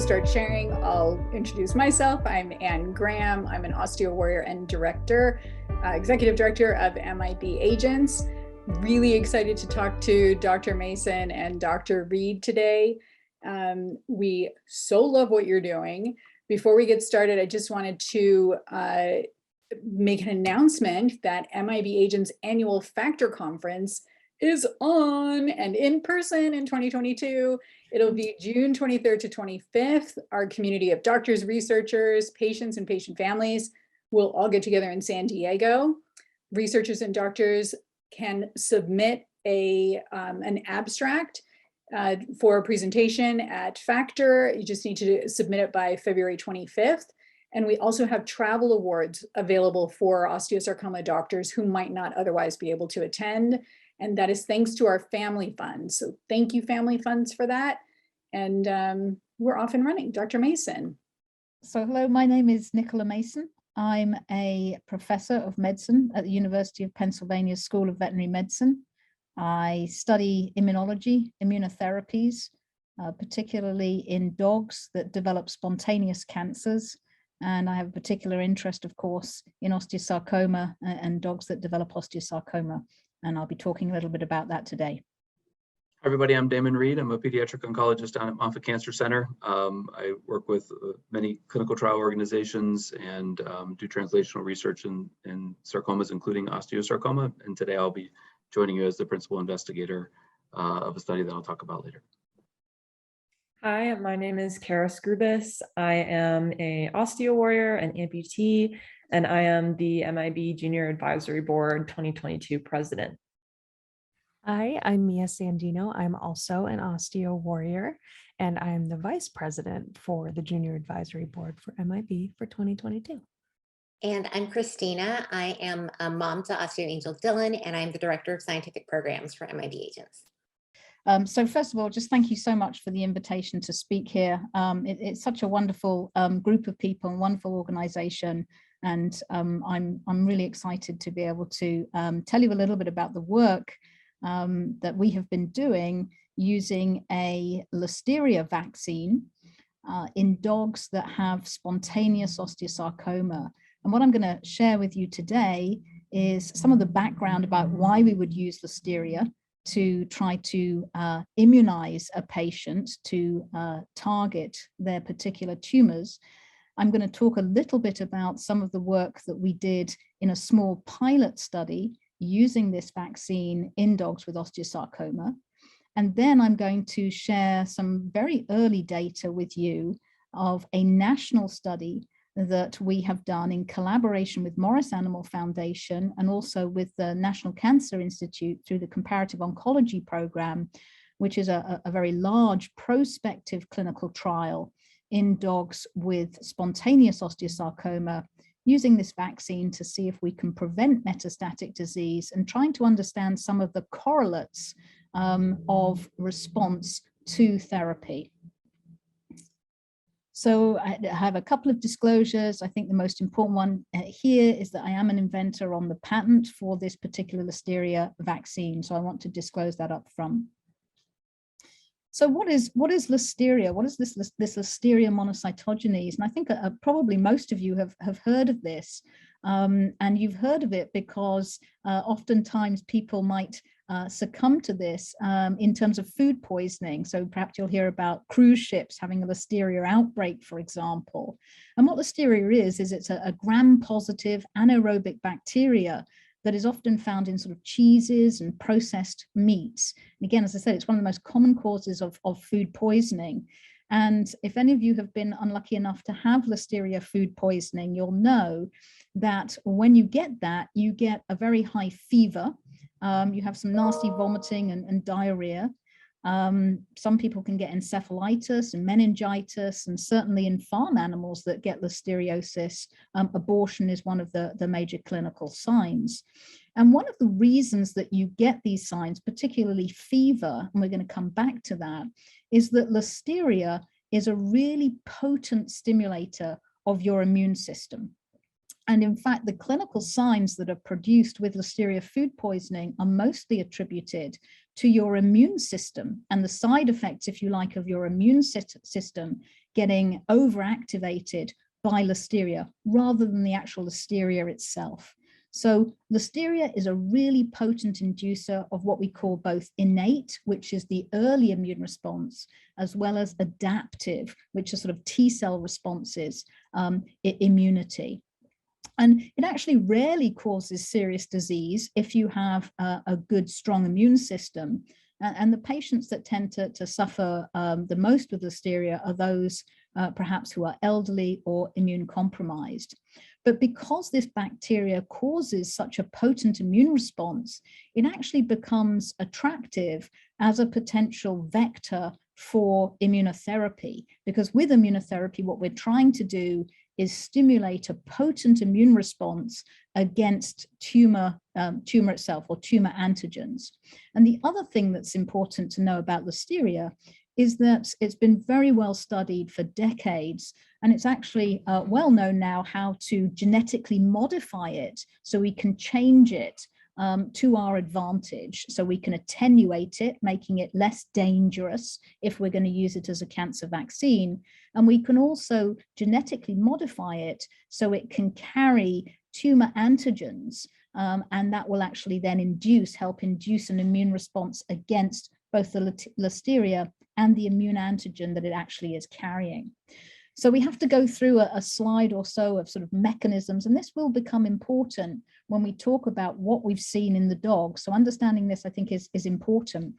start sharing, I'll introduce myself. I'm Anne Graham. I'm an osteo warrior and director, executive director of MIB Agents. Really excited to talk to Dr. Mason and Dr. Reed today. We so love what you're doing. Before we get started, I just wanted to make an announcement that MIB Agents annual Factor Conference is on and in person in 2022. It'll be June 23rd to 25th. Our community of doctors, researchers, patients, and patient families will all get together in San Diego. Researchers and doctors can submit an abstract for a presentation at Factor. You just need to submit it by February 25th. And we also have travel awards available for osteosarcoma doctors who might not otherwise be able to attend. And that is thanks to our family funds. So thank you, family funds, for that. And we're off and running. Dr. Mason. So hello, my name is Nicola Mason. I'm a professor of medicine at the University of Pennsylvania School of Veterinary Medicine. I study immunology, immunotherapies, particularly in dogs that develop spontaneous cancers. And I have a particular interest, of course, in osteosarcoma and dogs that develop osteosarcoma. And I'll be talking a little bit about that today. Hi everybody, I'm Damon Reed. I'm a pediatric oncologist down at Moffit Cancer Center. I work with many clinical trial organizations and do translational research in sarcomas, including osteosarcoma. And today I'll be joining you as the principal investigator of a study that I'll talk about later. Hi, my name is Kara Skrubis. I am an osteo warrior and amputee, and I am the MIB Junior Advisory Board 2022 president. Hi, I'm Mia Sandino. I'm also an osteo warrior, and I'm the vice president for the Junior Advisory Board for MIB for 2022. And I'm Christina. I am a mom to Osteo Angel Dillon, and I'm the director of scientific programs for MIB Agents. So first of all, just thank you so much for the invitation to speak here. It's such a wonderful group of people and wonderful organization. And I'm really excited to be able to tell you a little bit about the work that we have been doing using a Listeria vaccine in dogs that have spontaneous osteosarcoma. And what I'm going to share with you today is some of the background about why we would use Listeria to try to immunize a patient to target their particular tumors. I'm going to talk a little bit about some of the work that we did in a small pilot study using this vaccine in dogs with osteosarcoma. And then I'm going to share some very early data with you of a national study that we have done in collaboration with Morris Animal Foundation and also with the National Cancer Institute through the Comparative Oncology Program, which is a very large prospective clinical trial in dogs with spontaneous osteosarcoma, using this vaccine to see if we can prevent metastatic disease and trying to understand some of the correlates of response to therapy. So I have a couple of disclosures. I think the most important one here is that I am an inventor on the patent for this particular Listeria vaccine. So I want to disclose that up front. So what is Listeria? What is this Listeria monocytogenes? And I think probably most of you have heard of this. And you've heard of it because oftentimes people might succumb to this in terms of food poisoning. So perhaps you'll hear about cruise ships having a Listeria outbreak, for example. And what Listeria is it's a gram-positive anaerobic bacteria that is often found in sort of cheeses and processed meats. And again, as I said, it's one of the most common causes of food poisoning. And if any of you have been unlucky enough to have Listeria food poisoning, you'll know that when you get that, you get a very high fever. You have some nasty vomiting and diarrhea. Some people can get encephalitis and meningitis, and certainly in farm animals that get listeriosis, abortion is one of the major clinical signs. And one of the reasons that you get these signs, particularly fever, and we're going to come back to that, is that Listeria is a really potent stimulator of your immune system. And in fact, the clinical signs that are produced with Listeria food poisoning are mostly attributed to your immune system, and the side effects, if you like, of your immune system getting overactivated by Listeria rather than the actual Listeria itself. So Listeria is a really potent inducer of what we call both innate, which is the early immune response, as well as adaptive, which are sort of T cell responses, immunity. And it actually rarely causes serious disease if you have a good, strong immune system. And the patients that tend to suffer the most with Listeria are those perhaps who are elderly or immune compromised. But because this bacteria causes such a potent immune response, it actually becomes attractive as a potential vector for immunotherapy. Because with immunotherapy, what we're trying to do is stimulate a potent immune response against tumor itself or tumor antigens. And the other thing that's important to know about Listeria is that it's been very well studied for decades, and it's actually well known now how to genetically modify it so we can change it to our advantage. So we can attenuate it, making it less dangerous if we're going to use it as a cancer vaccine. And we can also genetically modify it so it can carry tumor antigens, and that will actually then help induce an immune response against both the Listeria and the immune antigen that it actually is carrying. So we have to go through a slide or so of sort of mechanisms, and this will become important when we talk about what we've seen in the dog. So understanding this, I think, is important.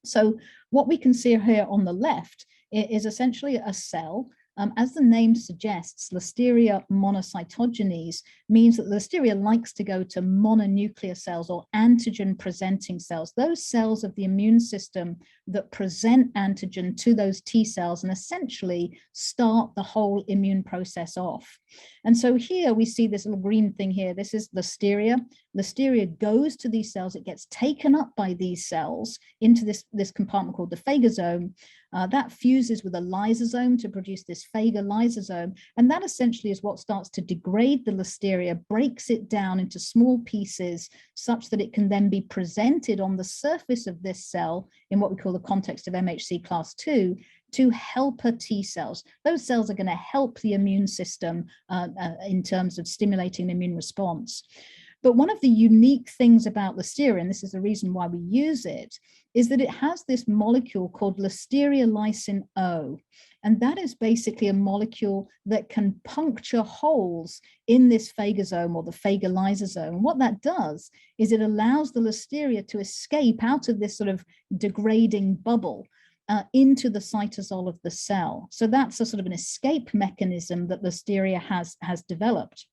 So what we can see here on the left is essentially a cell. As the name suggests, Listeria monocytogenes means that Listeria likes to go to mononuclear cells or antigen-presenting cells, those cells of the immune system that present antigen to those T cells and essentially start the whole immune process off. And so here we see this little green thing here. This is Listeria. Listeria goes to these cells. It gets taken up by these cells into this compartment called the phagosome. That fuses with a lysosome to produce this phagolysosome, and that essentially is what starts to degrade the Listeria, breaks it down into small pieces such that it can then be presented on the surface of this cell in what we call the context of MHC class 2 to helper T cells. Those cells are going to help the immune system in terms of stimulating an immune response. But one of the unique things about Listeria, and this is the reason why we use it, is that it has this molecule called Listeria lysine O. And that is basically a molecule that can puncture holes in this phagosome or the phagolysosome. And what that does is it allows the Listeria to escape out of this sort of degrading bubble into the cytosol of the cell. So that's a sort of an escape mechanism that Listeria has developed.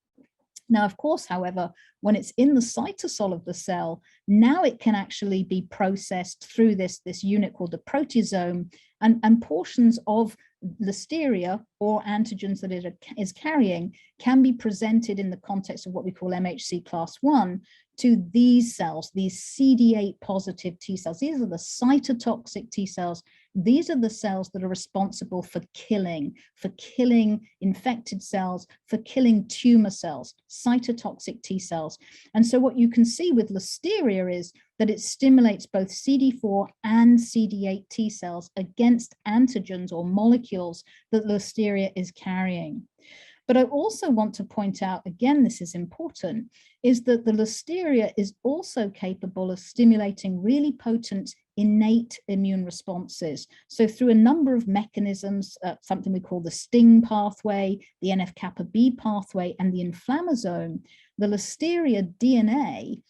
Now, of course, however, when it's in the cytosol of the cell, now it can actually be processed through this unit called the proteasome, and portions of Listeria or antigens that it is carrying can be presented in the context of what we call MHC class 1 to these cells, these CD8 positive T cells. These are the cytotoxic T cells. These are the cells that are responsible for killing infected cells, for killing tumor cells, cytotoxic T cells. And so what you can see with Listeria is that it stimulates both CD4 and CD8 T cells against antigens or molecules that Listeria is carrying. But I also want to point out, again, this is important, is that the Listeria is also capable of stimulating really potent innate immune responses. So through a number of mechanisms, something we call the STING pathway, the NF-kappa B pathway, and the inflammasome, the Listeria DNA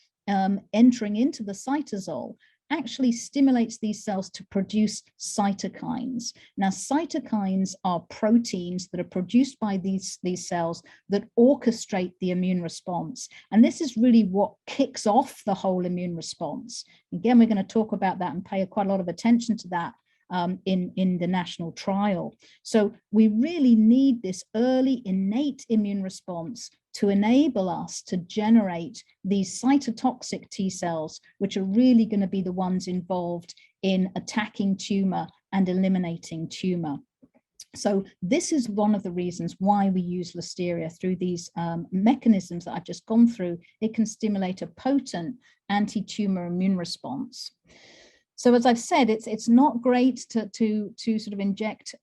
entering into the cytosol actually stimulates these cells to produce cytokines. Now, cytokines are proteins that are produced by these cells that orchestrate the immune response. And this is really what kicks off the whole immune response. Again, we're going to talk about that and pay quite a lot of attention to that in the national trial. So we really need this early innate immune response to enable us to generate these cytotoxic T cells, which are really going to be the ones involved in attacking tumor and eliminating tumor. So this is one of the reasons why we use Listeria through these mechanisms that I've just gone through. It can stimulate a potent anti-tumor immune response. So as I've said, it's not great to sort of inject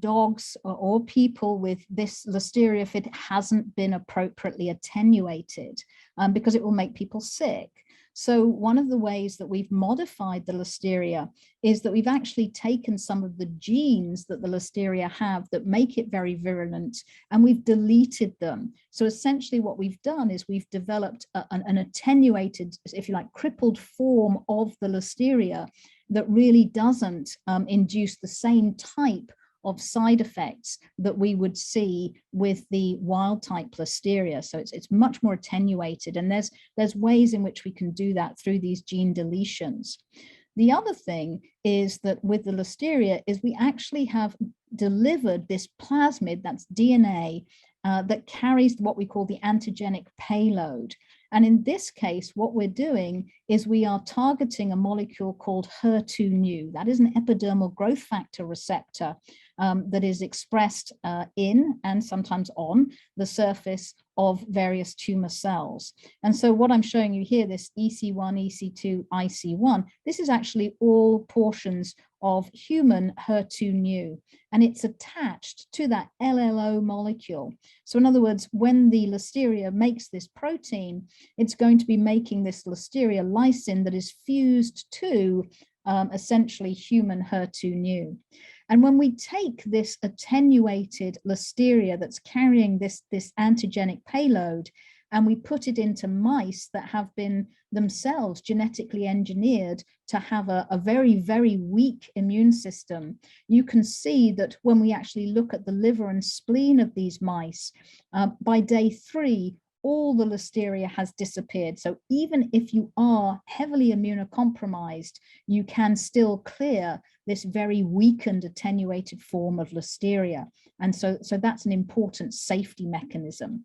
dogs or people with this Listeria if it hasn't been appropriately attenuated, because it will make people sick. So one of the ways that we've modified the Listeria is that we've actually taken some of the genes that the Listeria have that make it very virulent, and we've deleted them. So essentially what we've done is we've developed an attenuated, if you like, crippled form of the Listeria that really doesn't induce the same type of side effects that we would see with the wild type Listeria. So it's much more attenuated, and there's ways in which we can do that through these gene deletions. The other thing is that with the Listeria is we actually have delivered this plasmid, that's DNA, that carries what we call the antigenic payload. And in this case, what we're doing is we are targeting a molecule called HER2/neu. That is an epidermal growth factor receptor that is expressed in and sometimes on the surface of various tumor cells. And so what I'm showing you here, this EC1, EC2, IC1, this is actually all portions of human HER2/neu, and it's attached to that LLO molecule. So in other words, when the Listeria makes this protein, it's going to be making this Listeria lysine that is fused to essentially human HER2/neu. And when we take this attenuated Listeria that's carrying this antigenic payload, and we put it into mice that have been themselves genetically engineered to have a very, very weak immune system, you can see that when we actually look at the liver and spleen of these mice, by day 3, all the Listeria has disappeared. So even if you are heavily immunocompromised, you can still clear this very weakened, attenuated form of Listeria. And so that's an important safety mechanism.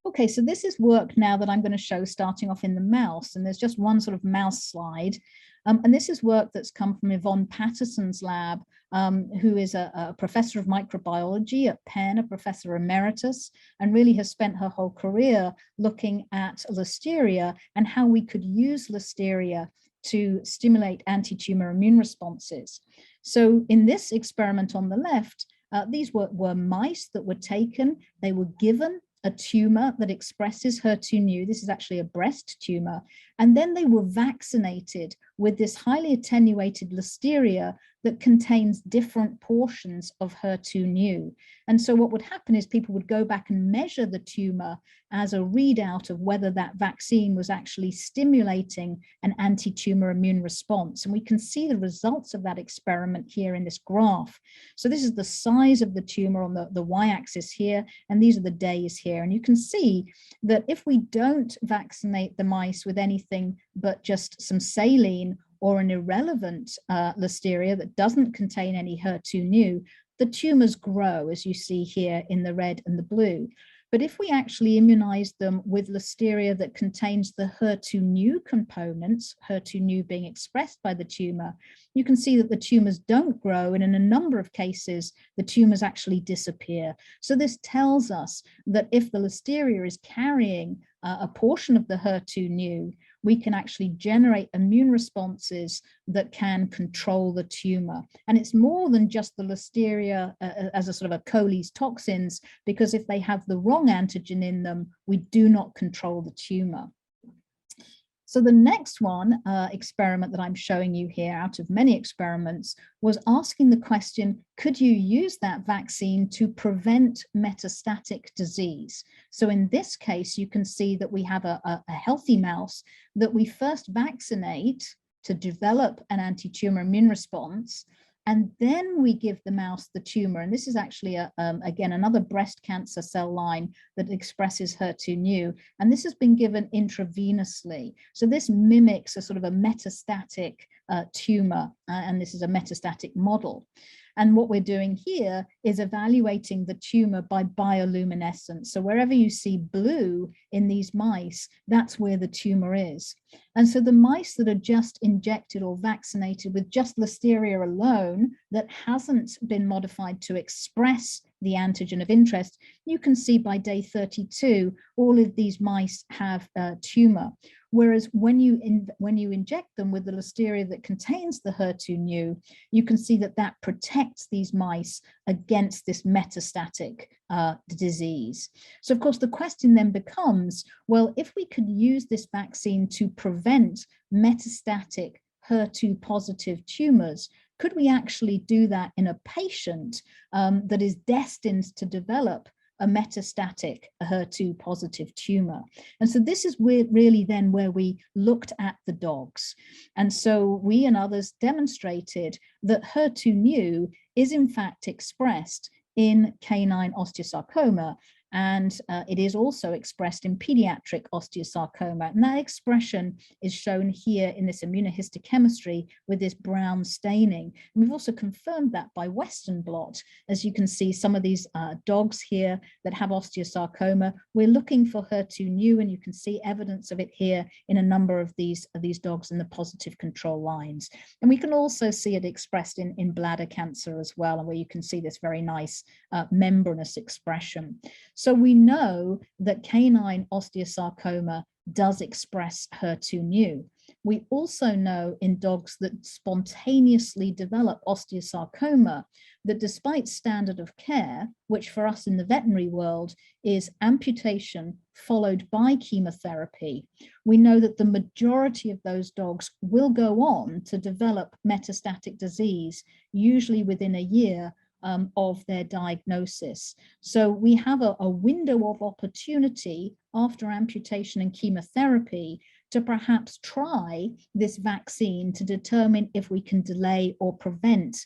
Okay, so this is work now that I'm going to show starting off in the mouse, and there's just one sort of mouse slide. And this is work that's come from Yvonne Patterson's lab, who is a professor of microbiology at Penn, a professor emeritus, and really has spent her whole career looking at Listeria and how we could use Listeria to stimulate anti-tumor immune responses. So in this experiment on the left, these were mice that were taken, they were given a tumor that expresses HER2/neu. This is actually a breast tumor. And then they were vaccinated with this highly attenuated Listeria that contains different portions of HER2/neu. And so what would happen is people would go back and measure the tumor as a readout of whether that vaccine was actually stimulating an anti-tumor immune response. And we can see the results of that experiment here in this graph. So this is the size of the tumor on the y-axis here, and these are the days here. And you can see that if we don't vaccinate the mice with anything but just some saline or an irrelevant Listeria that doesn't contain any HER2/neu, the tumors grow, as you see here in the red and the blue. But if we actually immunize them with Listeria that contains the HER2/neu components, HER2/neu being expressed by the tumor, you can see that the tumors don't grow, and in a number of cases, the tumors actually disappear. So this tells us that if the Listeria is carrying a portion of the HER2/neu, we can actually generate immune responses that can control the tumor. And it's more than just the Listeria as a sort of a Coley's toxins, because if they have the wrong antigen in them, we do not control the tumor. So the next one experiment that I'm showing you here out of many experiments was asking the question, could you use that vaccine to prevent metastatic disease? So in this case, you can see that we have a healthy mouse that we first vaccinate to develop an anti-tumor immune response. And then we give the mouse the tumor. And this is actually, again, another breast cancer cell line that expresses HER2/neu. And this has been given intravenously. So this mimics a sort of a metastatic tumor. And this is a metastatic model. And what we're doing here is evaluating the tumor by bioluminescence. So wherever you see blue in these mice, that's where the tumor is. And so the mice that are just injected or vaccinated with just Listeria alone, that hasn't been modified to express the antigen of interest, you can see by day 32, all of these mice have a tumor. Whereas when you inject them with the Listeria that contains the HER2/neu, you can see that that protects these mice against this metastatic disease. So of course, the question then becomes, well, if we could use this vaccine to prevent metastatic HER2 positive tumors, could we actually do that in a patient that is destined to develop a metastatic HER2 positive tumor? And so this is really then where we looked at the dogs. And so we and others demonstrated that HER2/neu is in fact expressed in canine osteosarcoma, and it is also expressed in pediatric osteosarcoma. And that expression is shown here in this immunohistochemistry with this brown staining. And we've also confirmed that by Western blot. As you can see, some of these dogs here that have osteosarcoma, we're looking for HER2/neu, and you can see evidence of it here in a number of these dogs in the positive control lines. And we can also see it expressed in bladder cancer as well, and where you can see this very nice membranous expression. So we know that canine osteosarcoma does express HER2/neu. We also know in dogs that spontaneously develop osteosarcoma that despite standard of care, which for us in the veterinary world is amputation followed by chemotherapy, we know that the majority of those dogs will go on to develop metastatic disease, usually within a year of their diagnosis. So we have a window of opportunity after amputation and chemotherapy to perhaps try this vaccine to determine if we can delay or prevent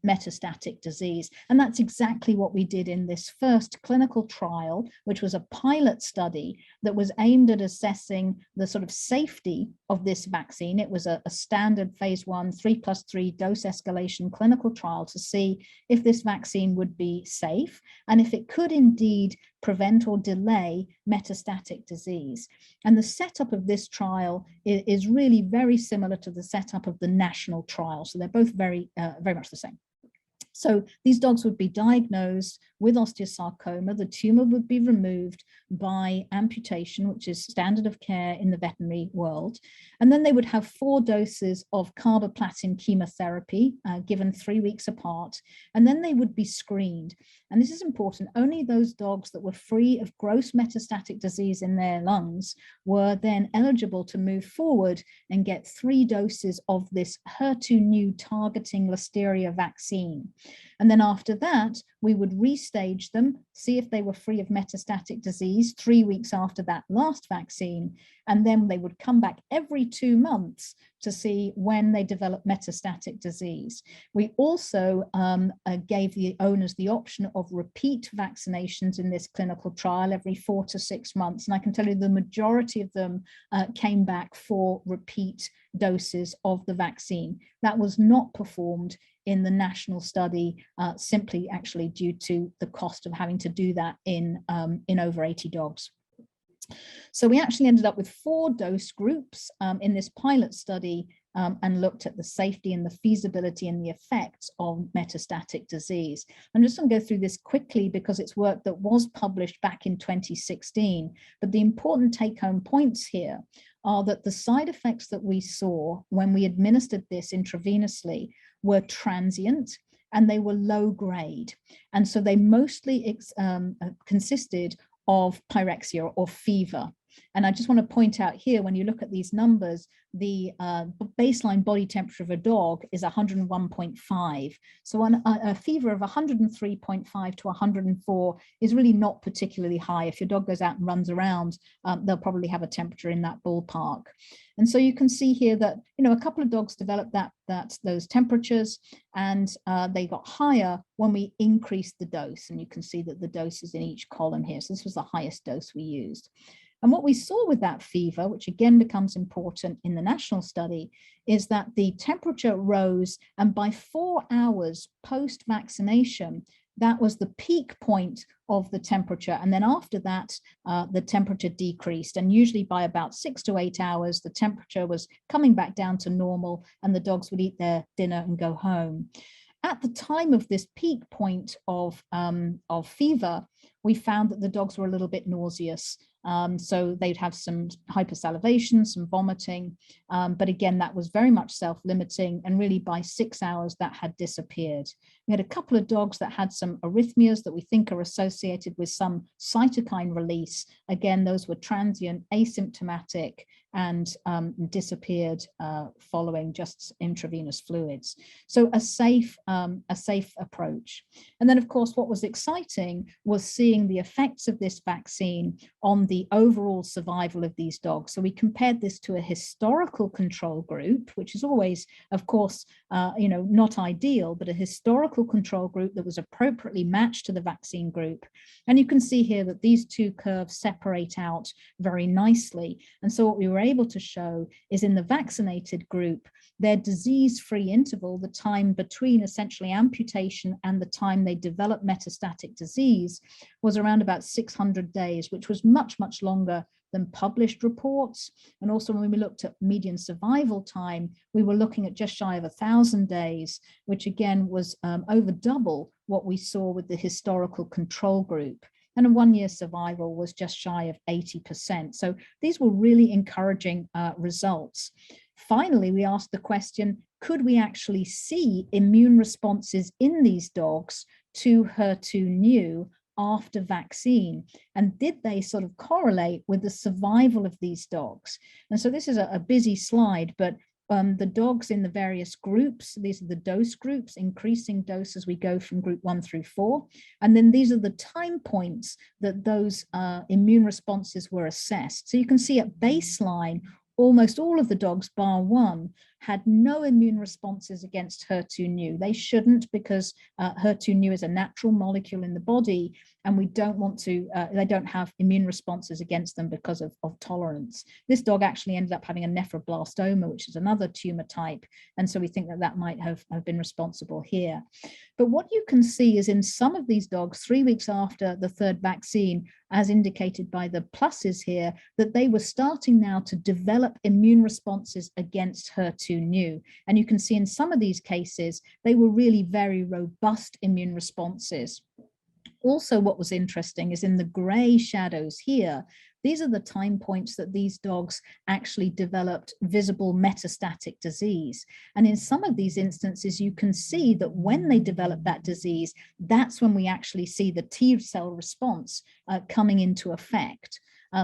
metastatic disease. And that's exactly what we did in this first clinical trial, which was a pilot study that was aimed at assessing the sort of safety of this vaccine. It was a standard phase 1 3+3 dose escalation clinical trial to see if this vaccine would be safe and if it could indeed prevent or delay metastatic disease. And the setup of this trial is really very similar to the setup of the national trial. So they're both very much the same. So these dogs would be diagnosed with osteosarcoma. The tumor would be removed by amputation, which is standard of care in the veterinary world. And then they would have 4 doses of carboplatin chemotherapy given 3 weeks apart. And then they would be screened. And this is important. Only those dogs that were free of gross metastatic disease in their lungs were then eligible to move forward and get 3 doses of this HER2/neu targeting Listeria vaccine. And then after that, we would restage them, see if they were free of metastatic disease 3 weeks after that last vaccine. And then they would come back every 2 months to see when they develop metastatic disease. We also gave the owners the option of repeat vaccinations in this clinical trial every 4 to 6 months. And I can tell you the majority of them came back for repeat doses of the vaccine. That was not performed in the national study, simply actually due to the cost of having to do that in over 80 dogs. So we actually ended up with 4 dose groups in this pilot study and looked at the safety and the feasibility and the effects of metastatic disease. I'm just going to go through this quickly because it's work that was published back in 2016. But the important take-home points here are that the side effects that we saw when we administered this intravenously were transient and they were low grade. And so they mostly consisted of pyrexia or fever. And I just want to point out here, when you look at these numbers, the baseline body temperature of a dog is 101.5. So a fever of 103.5 to 104 is really not particularly high. If your dog goes out and runs around, they'll probably have a temperature in that ballpark. And so you can see here that, you know, a couple of dogs developed those temperatures, and they got higher when we increased the dose. And you can see that the dose is in each column here. So this was the highest dose we used. And what we saw with that fever, which again becomes important in the national study, is that the temperature rose, and by 4 hours post-vaccination, that was the peak point of the temperature. And then after that, the temperature decreased. And usually by about 6 to 8 hours, the temperature was coming back down to normal and the dogs would eat their dinner and go home. at the time of this peak point of fever, we found that the dogs were a little bit nauseous. So they'd have some hypersalivation, some vomiting, but again, that was very much self-limiting, and really by 6 hours that had disappeared. We had a couple of dogs that had some arrhythmias that we think are associated with some cytokine release. Again, those were transient, asymptomatic, and disappeared following just intravenous fluids. So a safe approach. And then, of course, what was exciting was seeing the effects of this vaccine on the overall survival of these dogs. So we compared this to a historical control group, which is always, of course, not ideal, but a historical control group that was appropriately matched to the vaccine group. And you can see here that these two curves separate out very nicely. And so what we were able to show is in the vaccinated group, their disease-free interval, the time between essentially amputation and the time they develop metastatic disease, was around about 600 days, which was much, much longer than published reports. And also when we looked at median survival time, we were looking at just shy of 1,000 days, which again was over double what we saw with the historical control group. And a 1-year survival was just shy of 80%. So these were really encouraging results. Finally, we asked the question, could we actually see immune responses in these dogs to HER2/neu after vaccine? And did they sort of correlate with the survival of these dogs? And so this is a busy slide, but the dogs in the various groups, these are the dose groups, increasing dose as we go from group 1 through 4. And then these are the time points that those immune responses were assessed. So you can see at baseline, almost all of the dogs, bar one, had no immune responses against HER2/neu. They shouldn't, because HER2/neu is a natural molecule in the body, and we don't want to, they don't have immune responses against them because of tolerance. This dog actually ended up having a nephroblastoma, which is another tumor type. And so we think that that might have been responsible here. But what you can see is in some of these dogs, 3 weeks after the third vaccine, as indicated by the pluses here, that they were starting now to develop immune responses against HER2/neu. And you can see in some of these cases, they were really very robust immune responses. Also, what was interesting is in the gray shadows here, these are the time points that these dogs actually developed visible metastatic disease. And in some of these instances, you can see that when they develop that disease, that's when we actually see the T cell response coming into effect.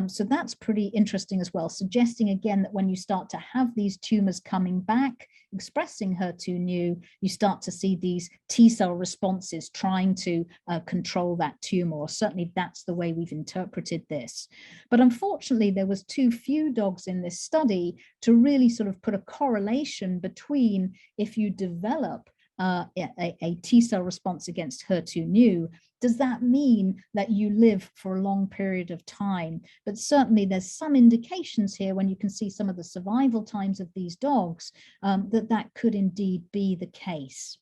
So that's pretty interesting as well, suggesting again that when you start to have these tumors coming back, expressing HER2/neu, you start to see these T cell responses trying to control that tumor, or certainly that's the way we've interpreted this. But unfortunately, there was too few dogs in this study to really sort of put a correlation between if you develop a T cell response against HER2/neu, does that mean that you live for a long period of time? But certainly there's some indications here when you can see some of the survival times of these dogs that could indeed be the case.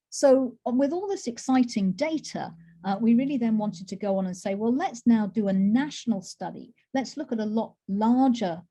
So with all this exciting data, we really then wanted to go on and say, well, let's now do a national study. Let's look at a larger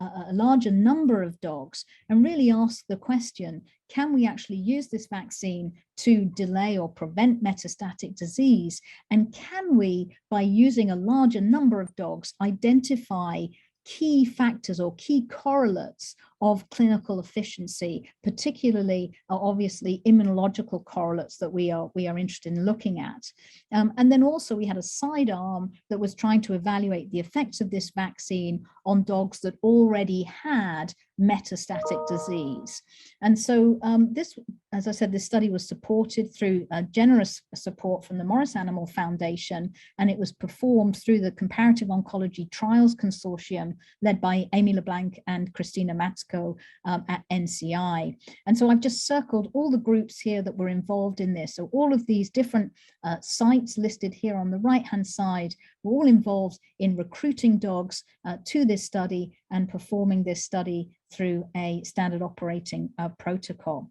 number of dogs and really ask the question, can we actually use this vaccine to delay or prevent metastatic disease? And can we, by using a larger number of dogs, identify key factors or key correlates of clinical efficiency, particularly obviously immunological correlates that we are interested in looking at. And then also we had a sidearm that was trying to evaluate the effects of this vaccine on dogs that already had metastatic disease. And so this, as I said, this study was supported through generous support from the Morris Animal Foundation, and it was performed through the Comparative Oncology Trials Consortium led by Amy LeBlanc and Christina Matsko at NCI. And so I've just circled all the groups here that were involved in this. So all of these different sites listed here on the right-hand side were all involved in recruiting dogs to this study and performing this study through a standard operating protocol.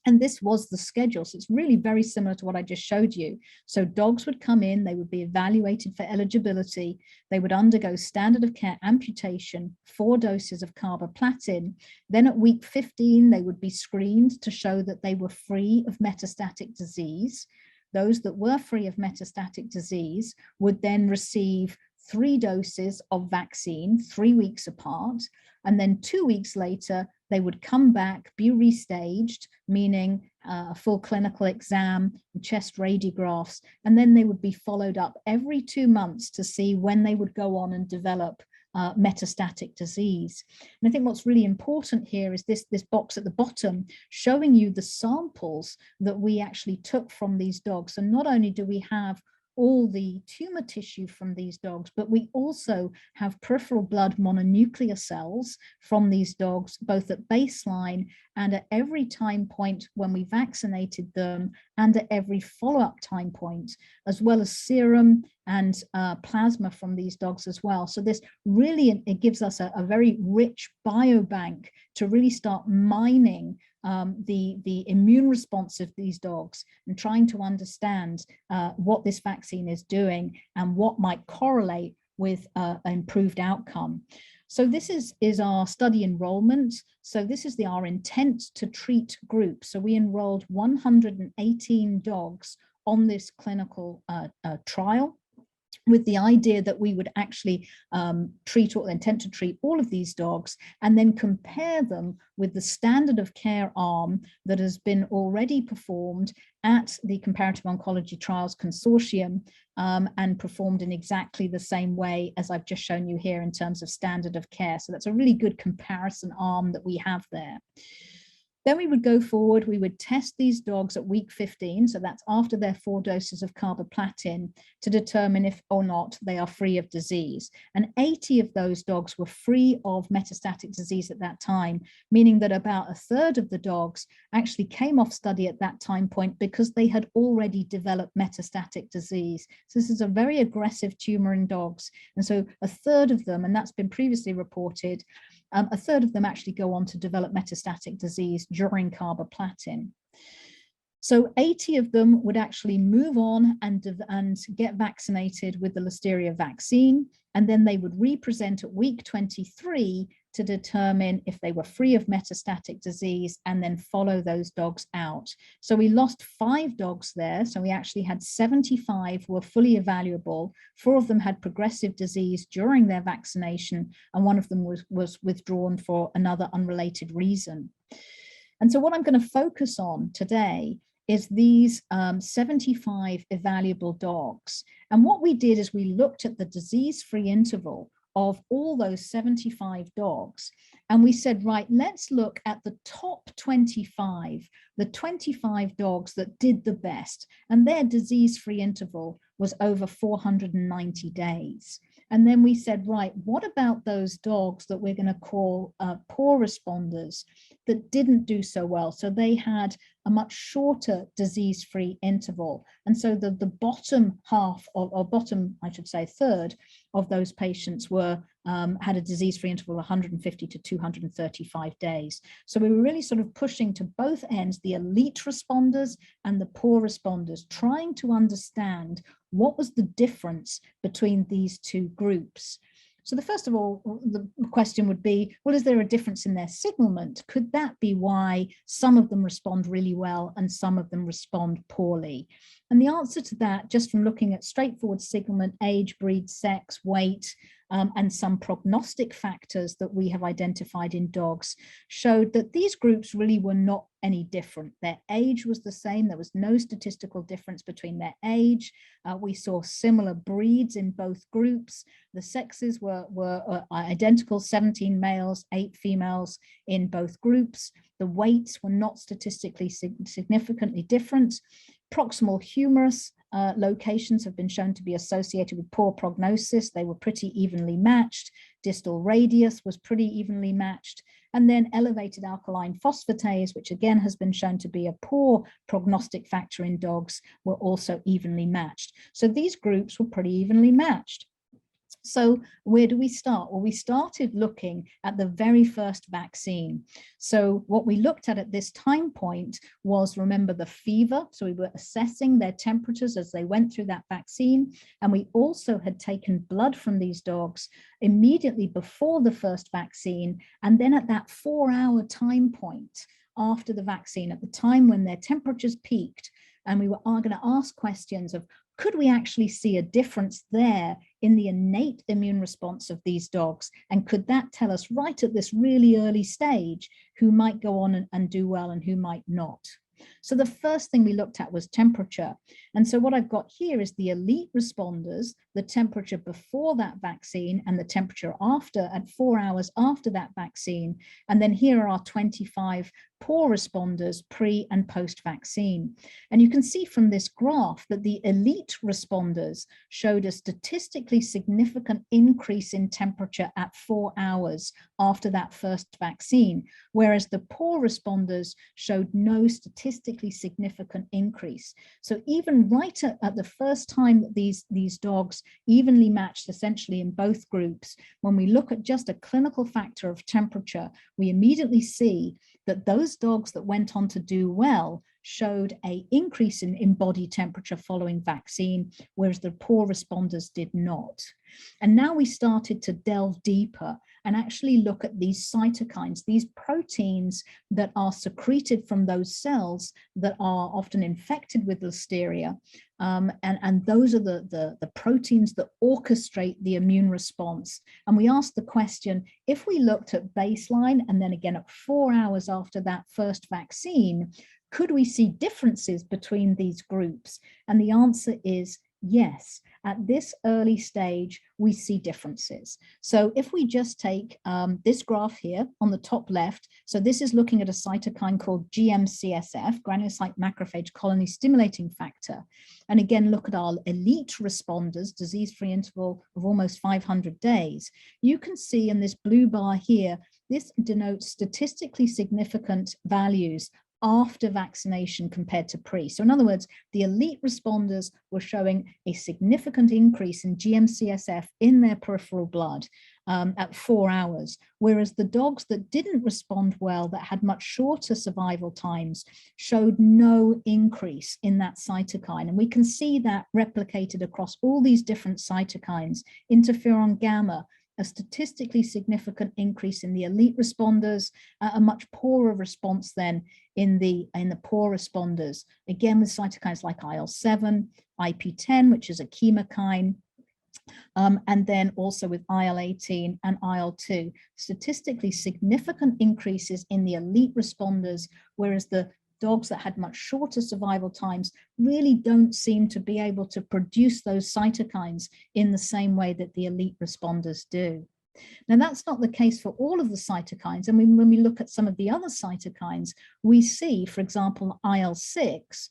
And this was the schedule. So it's really very similar to what I just showed you. So dogs would come in, they would be evaluated for eligibility. They would undergo standard of care amputation, 4 doses of carboplatin. Then at week 15, they would be screened to show that they were free of metastatic disease. Those that were free of metastatic disease would then receive 3 doses of vaccine, 3 weeks apart. And then 2 weeks later, they would come back, be restaged, meaning a full clinical exam, chest radiographs, and then they would be followed up every 2 months to see when they would go on and develop metastatic disease. And I think what's really important here is this box at the bottom showing you the samples that we actually took from these dogs. So not only do we have all the tumor tissue from these dogs, but we also have peripheral blood mononuclear cells from these dogs, both at baseline and at every time point when we vaccinated them, and at every follow-up time point, as well as serum and plasma from these dogs as well. So this really, it gives us a very rich biobank to really start mining the immune response of these dogs and trying to understand what this vaccine is doing and what might correlate with an improved outcome. So this is our study enrollment. So this is our intent to treat group. So we enrolled 118 dogs on this clinical trial, with the idea that we would actually intent to treat all of these dogs and then compare them with the standard of care arm that has been already performed at the Comparative Oncology Trials Consortium and performed in exactly the same way as I've just shown you here in terms of standard of care. So that's a really good comparison arm that we have there. Then we would go forward, we would test these dogs at week 15, so that's after their 4 doses of carboplatin, to determine if or not they are free of disease. And 80 of those dogs were free of metastatic disease at that time, meaning that about a third of the dogs actually came off study at that time point because they had already developed metastatic disease. So this is a very aggressive tumor in dogs. And so a third of them, and that's been previously reported, a third of them actually go on to develop metastatic disease during carboplatin. So 80 of them would actually move on and get vaccinated with the Listeria vaccine, and then they would represent at week 23 to determine if they were free of metastatic disease and then follow those dogs out. So we lost 5 dogs there. So we actually had 75 who were fully evaluable. 4 of them had progressive disease during their vaccination, and 1 of them was withdrawn for another unrelated reason. And so what I'm going to focus on today is these 75 evaluable dogs. And what we did is we looked at the disease-free interval of all those 75 dogs. And we said, right, let's look at the top 25, the 25 dogs that did the best. And their disease-free interval was over 490 days. And then we said, right, what about those dogs that we're going to call poor responders that didn't do so well? So they had a much shorter disease-free interval. And so the bottom half or bottom, I should say, third of those patients were had a disease-free interval of 150 to 235 days. So we were really sort of pushing to both ends, the elite responders and the poor responders, trying to understand what was the difference between these 2 groups. So first of all, the question would be, well, is there a difference in their signalment? Could that be why some of them respond really well and some of them respond poorly? And the answer to that, just from looking at straightforward signalment, age, breed, sex, weight, and some prognostic factors that we have identified in dogs, showed that these groups really were not any different. Their age was the same. There was no statistical difference between their age. We saw similar breeds in both groups. The sexes were identical, 17 males, 8 females in both groups. The weights were not statistically significantly different. Proximal humerus locations have been shown to be associated with poor prognosis. They were pretty evenly matched. Distal radius was pretty evenly matched. And then elevated alkaline phosphatase, which again has been shown to be a poor prognostic factor in dogs, were also evenly matched. So these groups were pretty evenly matched. So where do we start? Well, we started looking at the very first vaccine. So what we looked at this time point was, remember, the fever. So we were assessing their temperatures as they went through that vaccine. And we also had taken blood from these dogs immediately before the first vaccine. And then at that 4-hour time point after the vaccine, at the time when their temperatures peaked, and we were going to ask questions of, could we actually see a difference there in the innate immune response of these dogs? And could that tell us right at this really early stage who might go on and do well and who might not? So the first thing we looked at was temperature. And so what I've got here is the elite responders, the temperature before that vaccine and the temperature after, at 4 hours after that vaccine. And then here are our 25 poor responders pre and post vaccine. And you can see from this graph that the elite responders showed a statistically significant increase in temperature at 4 hours after that first vaccine, whereas the poor responders showed no statistically significant increase. So even right at the first time that these dogs evenly matched essentially in both groups, when we look at just a clinical factor of temperature, we immediately see that those dogs that went on to do well showed an increase in body temperature following vaccine, whereas the poor responders did not. And now we started to delve deeper and actually look at these cytokines, these proteins that are secreted from those cells that are often infected with Listeria. And those are the proteins that orchestrate the immune response. And we asked the question, if we looked at baseline and then again at 4 hours after that first vaccine, could we see differences between these groups? And the answer is yes. At this early stage, we see differences. So if we just take this graph here on the top left, so this is looking at a cytokine called GM-CSF, granulocyte macrophage colony stimulating factor. And again, look at our elite responders, disease-free interval of almost 500 days. You can see in this blue bar here, this denotes statistically significant values after vaccination compared to pre. So in other words, the elite responders were showing a significant increase in GM-CSF in their peripheral blood at 4 hours, whereas the dogs that didn't respond well, that had much shorter survival times, showed no increase in that cytokine. And we can see that replicated across all these different cytokines. Interferon gamma, a statistically significant increase in the elite responders, a much poorer response then in the poor responders, again with cytokines like IL-7, IP-10, which is a chemokine, and then also with IL-18 and IL-2, statistically significant increases in the elite responders, whereas the dogs that had much shorter survival times really don't seem to be able to produce those cytokines in the same way that the elite responders do. Now, that's not the case for all of the cytokines. And when we look at some of the other cytokines, we see, for example, IL-6,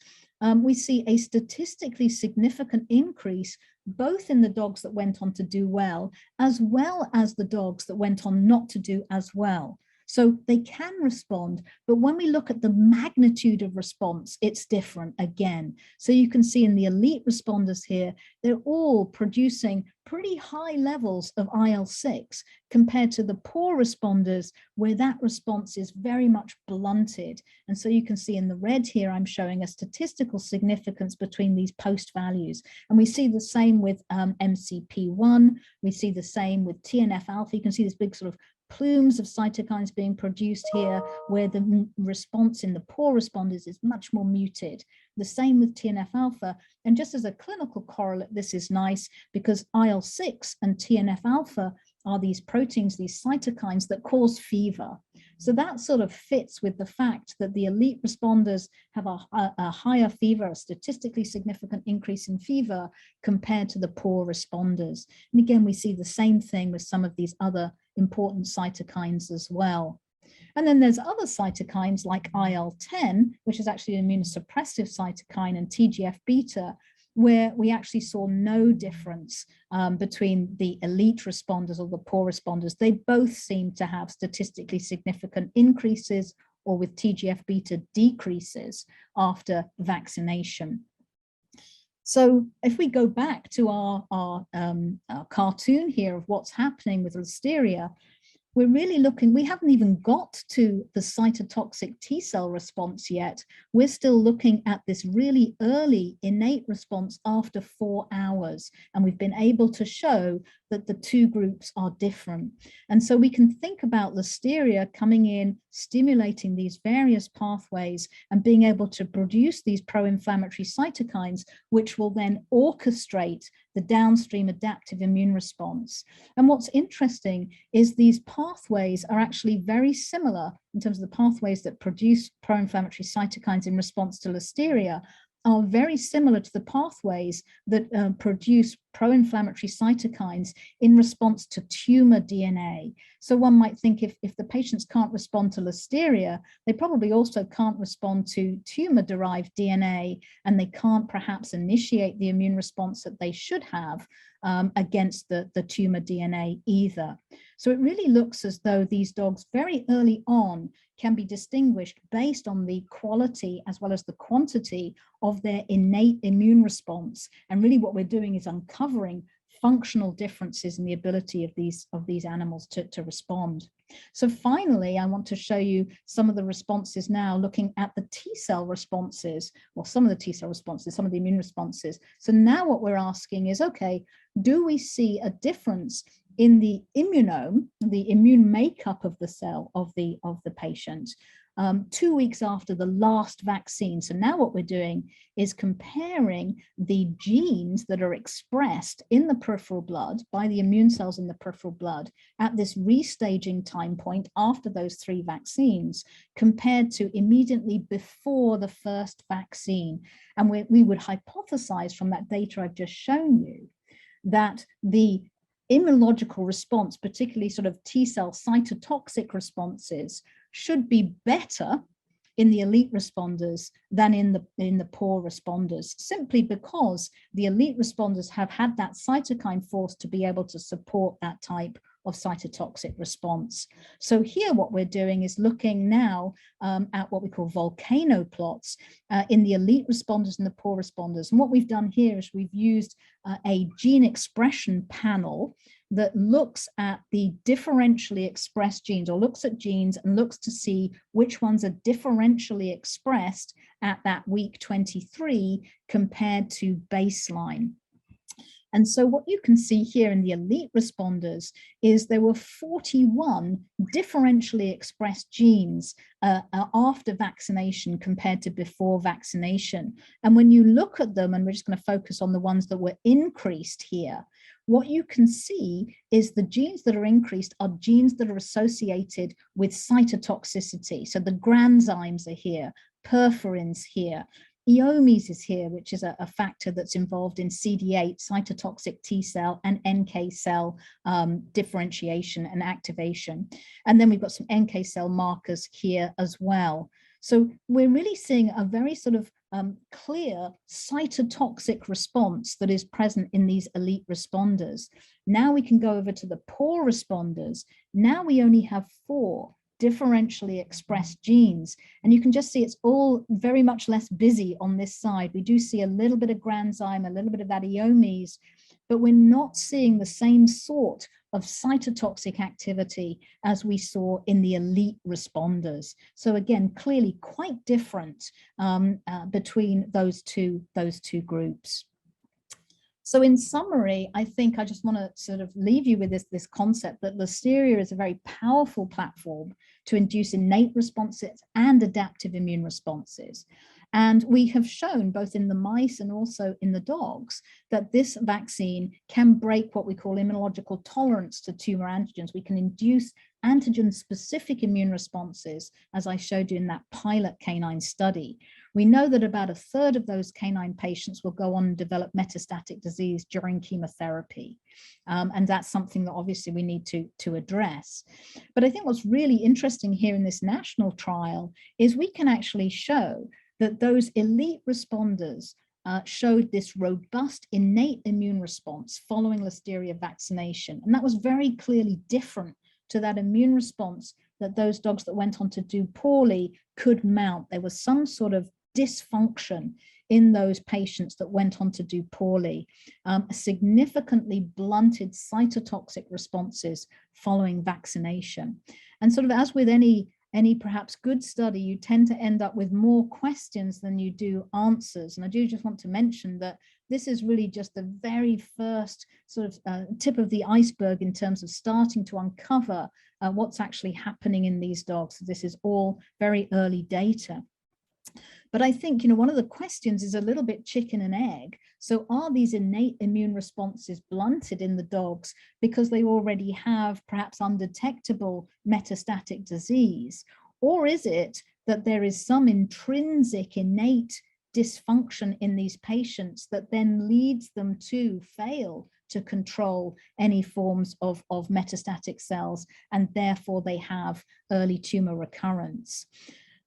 we see a statistically significant increase both in the dogs that went on to do well as the dogs that went on not to do as well. So they can respond, but when we look at the magnitude of response, it's different again. So you can see in the elite responders here, they're all producing pretty high levels of IL-6 compared to the poor responders, where that response is very much blunted. And so you can see in the red here, I'm showing a statistical significance between these post values. And we see the same with MCP1, we see the same with TNF alpha. You can see this big sort of plumes of cytokines being produced here, where the response in the poor responders is much more muted. The same with TNF alpha. And just as a clinical correlate, this is nice because IL-6 and TNF alpha are these proteins, these cytokines that cause fever. So that sort of fits with the fact that the elite responders have a higher fever, a statistically significant increase in fever compared to the poor responders. And again, we see the same thing with some of these other important cytokines as well. And then there's other cytokines like IL10, which is actually an immunosuppressive cytokine, and TGFbeta, where we actually saw no difference between the elite responders or the poor responders. They both seem to have statistically significant increases, or with TGFbeta decreases after vaccination. So if we go back to our cartoon here of what's happening with Listeria, we're really looking, we haven't even got to the cytotoxic T cell response yet. We're still looking at this really early innate response after 4 hours. And we've been able to show that the two groups are different. And so we can think about Listeria coming in, stimulating these various pathways and being able to produce these pro-inflammatory cytokines, which will then orchestrate the downstream adaptive immune response. And what's interesting is these pathways are actually very similar in terms of the pathways that produce pro-inflammatory cytokines in response to Listeria are very similar to the pathways that produce pro-inflammatory cytokines in response to tumor DNA. So one might think if the patients can't respond to Listeria, they probably also can't respond to tumor-derived DNA, and they can't perhaps initiate the immune response that they should have against the tumor DNA either. So it really looks as though these dogs very early on can be distinguished based on the quality as well as the quantity of their innate immune response. And really what we're doing is uncovering functional differences in the ability of these animals to respond. So finally, I want to show you some of the responses now, looking at the T cell responses, or some of the T cell responses, some of the immune responses. So now what we're asking is, okay, do we see a difference in the immunome, the immune makeup of the cell of the patient 2 weeks after the last vaccine? So now what we're doing is comparing the genes that are expressed in the peripheral blood by the immune cells in the peripheral blood at this restaging time point after those 3 vaccines compared to immediately before the first vaccine. And we would hypothesize from that data I've just shown you that the immunological response, particularly sort of T cell cytotoxic responses, should be better in the elite responders than in the poor responders, simply because the elite responders have had that cytokine force to be able to support that type of cytotoxic response. So here what we're doing is looking now at what we call volcano plots in the elite responders and the poor responders. And what we've done here is we've used a gene expression panel that looks at the differentially expressed genes, or looks at genes and looks to see which ones are differentially expressed at that week 23 compared to baseline. And so what you can see here in the elite responders is there were 41 differentially expressed genes after vaccination compared to before vaccination. And when you look at them, and we're just going to focus on the ones that were increased here, what you can see is the genes that are increased are genes that are associated with cytotoxicity. So the granzymes are here, perforins here, EOMES is here, which is a factor that's involved in CD8, cytotoxic T cell and NK cell differentiation and activation. And then we've got some NK cell markers here as well. So we're really seeing a very sort of clear cytotoxic response that is present in these elite responders. Now we can go over to the poor responders. Now we only have 4 differentially expressed genes, and you can just see it's all very much less busy on this side. We do see a little bit of granzyme, a little bit of that EOMES, but we're not seeing the same sort of cytotoxic activity as we saw in the elite responders. So again, clearly quite different between those two groups. So in summary, I think I just want to sort of leave you with this concept that Listeria is a very powerful platform to induce innate responses and adaptive immune responses. And we have shown both in the mice and also in the dogs that this vaccine can break what we call immunological tolerance to tumor antigens. We can induce antigen-specific immune responses, as I showed you in that pilot canine study. We know that about 1/3 of those canine patients will go on and develop metastatic disease during chemotherapy. And that's something that obviously we need to address. But I think what's really interesting here in this national trial is we can actually show that those elite responders showed this robust innate immune response following Listeria vaccination. And that was very clearly different to that immune response that those dogs that went on to do poorly could mount. There was some sort of dysfunction in those patients that went on to do poorly, significantly blunted cytotoxic responses following vaccination. And sort of as with any perhaps good study, you tend to end up with more questions than you do answers. And I do just want to mention that this is really just the very first sort of tip of the iceberg in terms of starting to uncover what's actually happening in these dogs. This is all very early data. But I think, one of the questions is a little bit chicken and egg. So are these innate immune responses blunted in the dogs because they already have perhaps undetectable metastatic disease? Or is it that there is some intrinsic innate dysfunction in these patients that then leads them to fail to control any forms of metastatic cells, and therefore they have early tumor recurrence?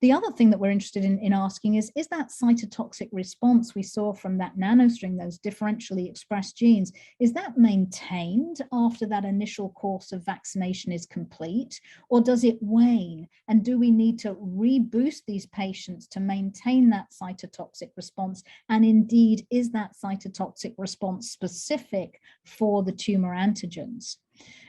The other thing that we're interested in asking is that cytotoxic response we saw from that nanostring, those differentially expressed genes, is that maintained after that initial course of vaccination is complete, or does it wane? And do we need to reboost these patients to maintain that cytotoxic response? And indeed, is that cytotoxic response specific for the tumor antigens?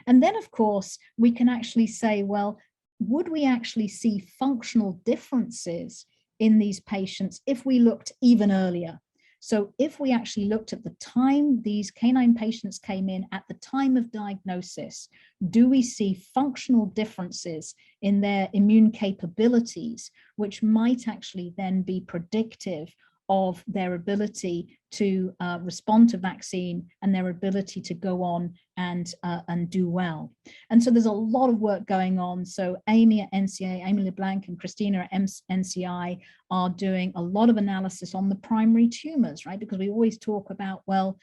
And then, of course, we can actually say, well, would we actually see functional differences in these patients if we looked even earlier? So if we actually looked at the time these canine patients came in, at the time of diagnosis, do we see functional differences in their immune capabilities, which might actually then be predictive of their ability to respond to vaccine and their ability to go on and do well. And so there's a lot of work going on. So Amy at NCA, Amy LeBlanc and Christina at NCI are doing a lot of analysis on the primary tumors, right? Because we always talk about, well,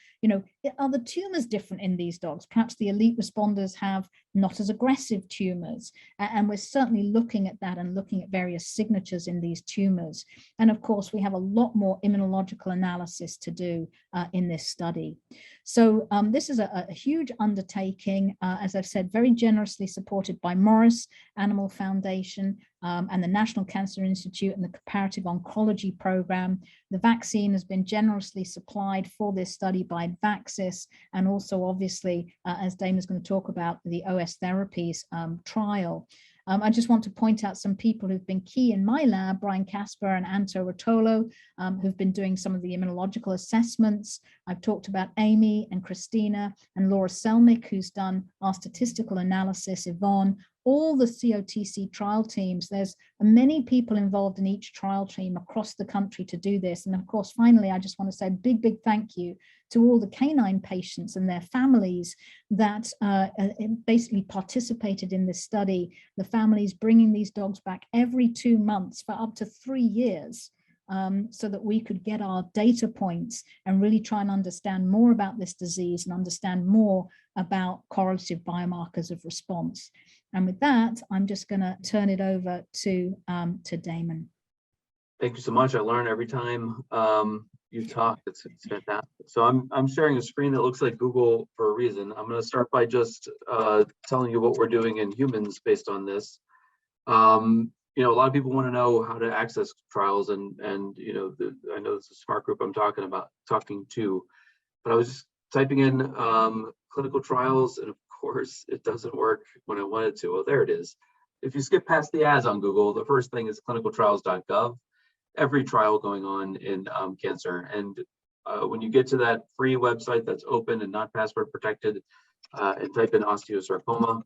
are the tumors different in these dogs? Perhaps the elite responders have not as aggressive tumors. And we're certainly looking at that and looking at various signatures in these tumors. And of course, we have a lot more immunological analysis to do in this study. So this is a huge undertaking, as I've said, very generously supported by Morris Animal Foundation and the National Cancer Institute and the Comparative Oncology Program. The vaccine has been generously supplied for this study by Vaxis, and also obviously, as Damon is going to talk about, the OS therapies trial. I just want to point out some people who've been key in my lab, Brian Casper and Anto Rotolo, who've been doing some of the immunological assessments. I've talked about Amy and Christina and Laura Selmick, who's done our statistical analysis, Yvonne, all the COTC trial teams. There's many people involved in each trial team across the country to do this. And of course, finally, I just want to say a big, big thank you to all the canine patients and their families that basically participated in this study. The families bringing these dogs back every 2 months for up to 3 years, so that we could get our data points and really try and understand more about this disease and understand more about correlative biomarkers of response. And with that, I'm just going to turn it over to Damon. Thank you so much. I learn every time you talk. It's fantastic. So I'm sharing a screen that looks like Google for a reason. I'm going to start by just telling you what we're doing in humans based on this. A lot of people want to know how to access trials, and I know it's a smart group I'm talking to, but I was just typing in clinical trials, and of course it doesn't work when I want it to. Oh, there it is. If you skip past the ads on Google, the first thing is clinicaltrials.gov. Every trial going on in cancer, and when you get to that free website that's open and not password protected, and type in osteosarcoma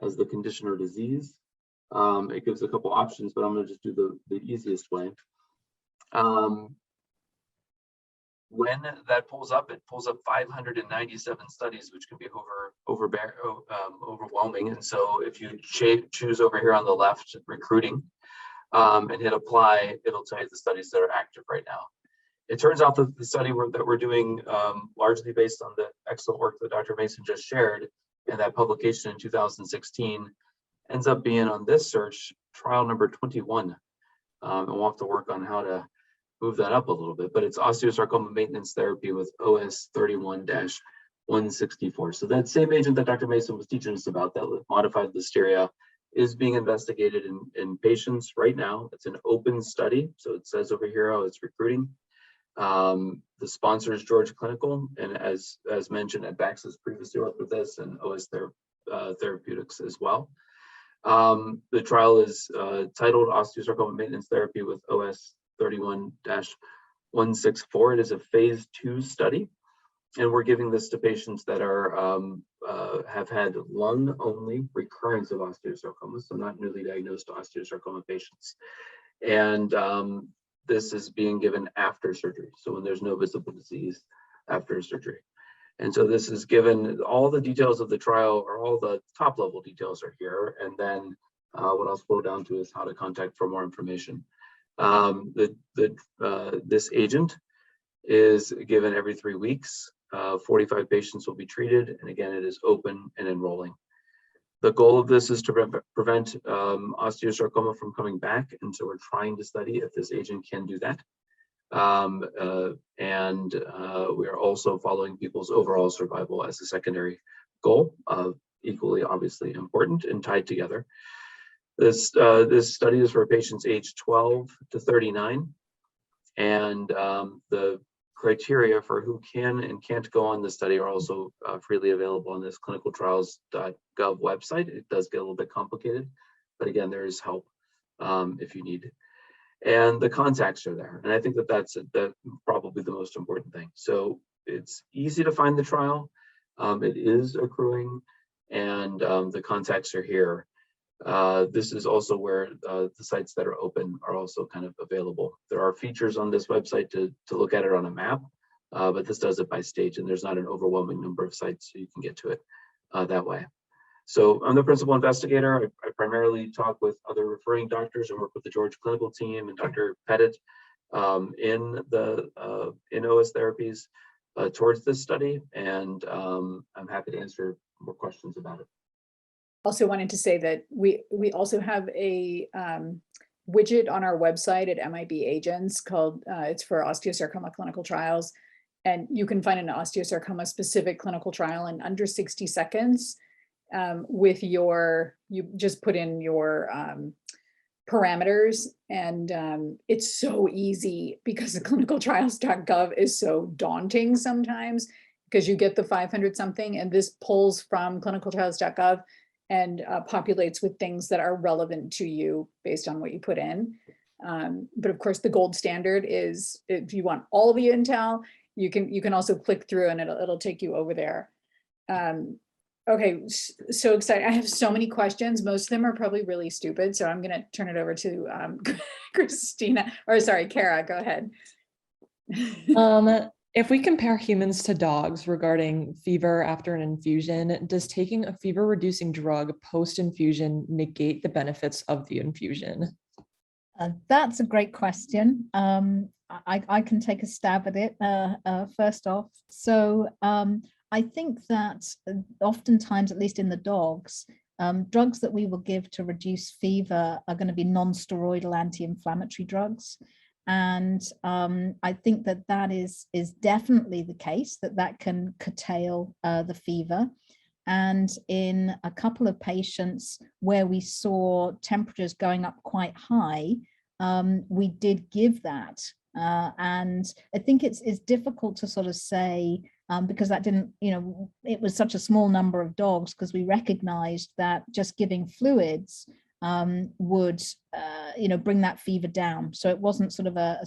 as the condition or disease. It gives a couple options, but I'm going to just do the easiest way. When that pulls up, it pulls up 597 studies, which can be overwhelming. And so if you choose over here on the left, recruiting, and hit apply, it'll tell you the studies that are active right now. It turns out that the study that we're doing, largely based on the excellent work that Dr. Mason just shared in that publication in 2016, ends up being on this search, trial number 21. And we'll have to work on how to move that up a little bit, but it's osteosarcoma maintenance therapy with OS-31-164. So that same agent that Dr. Mason was teaching us about, that modified Listeria, is being investigated in patients right now. It's an open study. So it says over here, it's recruiting. The sponsor is Georgia Clinical, and as mentioned, Advax has previously worked with this, and OS-Therapeutics as well. The trial is titled Osteosarcoma Maintenance Therapy with OS-31-164. It is a phase 2 study, and we're giving this to patients that are have had lung-only recurrence of osteosarcoma, so not newly diagnosed osteosarcoma patients. And this is being given after surgery, so when there's no visible disease after surgery. And so this is given, all the details of the trial, or all the top level details are here. And then what I'll scroll down to is how to contact for more information. This agent is given every 3 weeks. 45 patients will be treated. And again, it is open and enrolling. The goal of this is to prevent osteosarcoma from coming back. And so we're trying to study if this agent can do that. We are also following people's overall survival as a secondary goal, equally obviously important and tied together. This study is for patients aged 12 to 39, and the criteria for who can and can't go on the study are also freely available on this clinicaltrials.gov website. It does get a little bit complicated, but again, there is help if you need it. And the contacts are there. And I think that that's probably the most important thing. So it's easy to find the trial. It is accruing, and the contacts are here. This is also where the sites that are open are also kind of available. There are features on this website to look at it on a map, but this does it by stage, and there's not an overwhelming number of sites, so you can get to it that way. So I'm the principal investigator. I primarily talk with other referring doctors and work with the Georgia clinical team and Dr. Pettit in OS therapies towards this study, and I'm happy to answer more questions about it. Also wanted to say that we also have a widget on our website at MIB Agents called, it's for osteosarcoma clinical trials. And you can find an osteosarcoma specific clinical trial in under 60 seconds with you just put in your parameters, and it's so easy because the clinicaltrials.gov is so daunting sometimes because you get the 500 something, and this pulls from clinicaltrials.gov and populates with things that are relevant to you based on what you put in. But of course, the gold standard is, if you want all the intel, you can also click through and it'll take you over there. Okay, so excited. I have so many questions. Most of them are probably really stupid, so I'm gonna turn it over to Christina, or sorry, Kara, go ahead. If we compare humans to dogs regarding fever after an infusion, does taking a fever-reducing drug post-infusion negate the benefits of the infusion? That's a great question. I can take a stab at it first off. So I think that oftentimes, at least in the dogs, drugs that we will give to reduce fever are going to be non-steroidal anti-inflammatory drugs. And I think that is definitely the case, that can curtail the fever. And in a couple of patients where we saw temperatures going up quite high, we did give that. And I think it's difficult to sort of say, because that didn't, it was such a small number of dogs, because we recognized that just giving fluids would bring that fever down. So it wasn't sort of a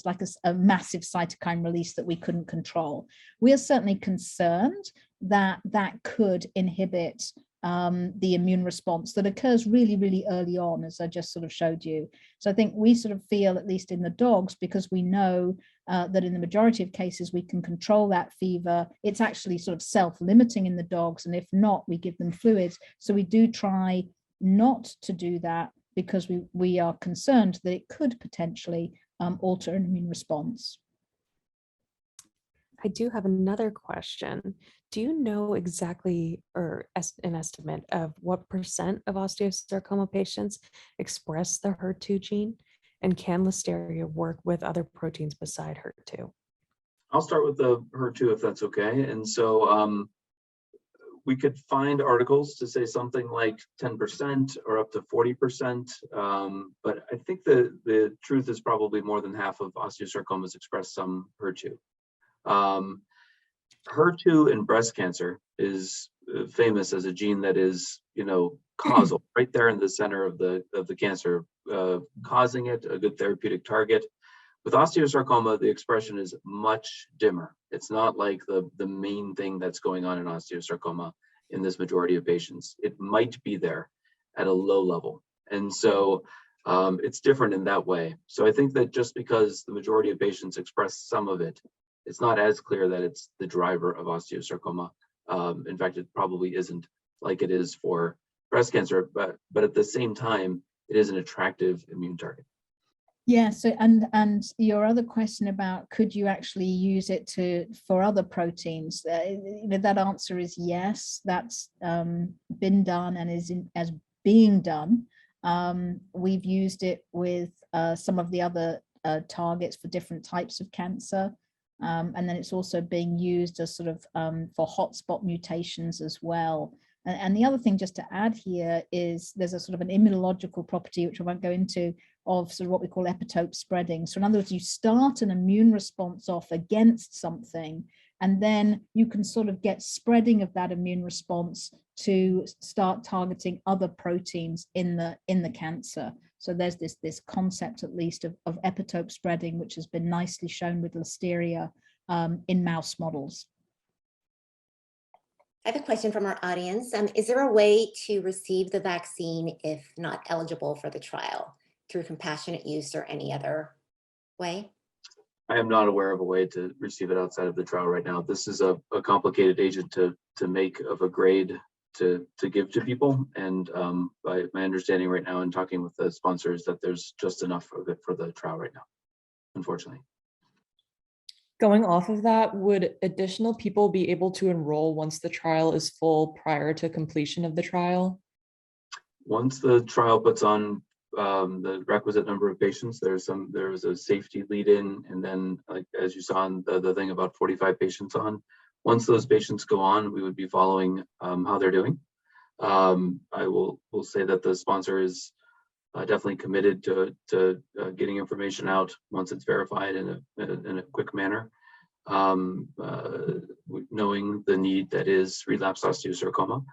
massive cytokine release that we couldn't control. We are certainly concerned that could inhibit the immune response that occurs really, really early on, as I just sort of showed you. So I think we sort of feel, at least in the dogs, because we know that in the majority of cases we can control that fever, it's actually sort of self-limiting in the dogs, and if not, we give them fluids. So we do try not to do that because we are concerned that it could potentially alter an immune response. I do have another question. Do you know exactly, or an estimate of what % of osteosarcoma patients express the HER2 gene? And can Listeria work with other proteins beside HER2? I'll start with the HER2 if that's okay. And so we could find articles to say something like 10% or up to 40%, but I think the truth is probably more than half of osteosarcomas express some HER2. HER2 in breast cancer is famous as a gene that is, causal, right there in the center of the cancer, causing it, a good therapeutic target. With osteosarcoma, the expression is much dimmer. It's not like the main thing that's going on in osteosarcoma in this majority of patients. It might be there at a low level. And so it's different in that way. So I think that just because the majority of patients express some of it, it's not as clear that it's the driver of osteosarcoma. In fact, it probably isn't like it is for breast cancer, but at the same time, it is an attractive immune target. Yeah, so and your other question about could you actually use it for other proteins, that answer is yes. That's been done and is being done. We've used it with some of the other targets for different types of cancer, and then it's also being used as sort of for hotspot mutations as well. And the other thing just to add here is there's a sort of an immunological property, which I won't go into, of sort of what we call epitope spreading. So in other words, you start an immune response off against something, and then you can sort of get spreading of that immune response to start targeting other proteins in the cancer. So there's this concept, at least, of epitope spreading, which has been nicely shown with Listeria in mouse models. I have a question from our audience. Is there a way to receive the vaccine if not eligible for the trial, through compassionate use or any other way? I am not aware of a way to receive it outside of the trial right now. This is a complicated agent to make of a grade to give to people. And by my understanding right now and talking with the sponsors, that there's just enough of it for the trial right now, unfortunately. Going off of that, would additional people be able to enroll once the trial is full prior to completion of the trial? Once the trial puts on the requisite number of patients, there's a safety lead in, and then, like as you saw on the thing about 45 patients on, once those patients go on, we would be following how they're doing. I will say that the sponsor is definitely committed to getting information out once it's verified in a quick manner, knowing the need that is relapsed osteosarcoma.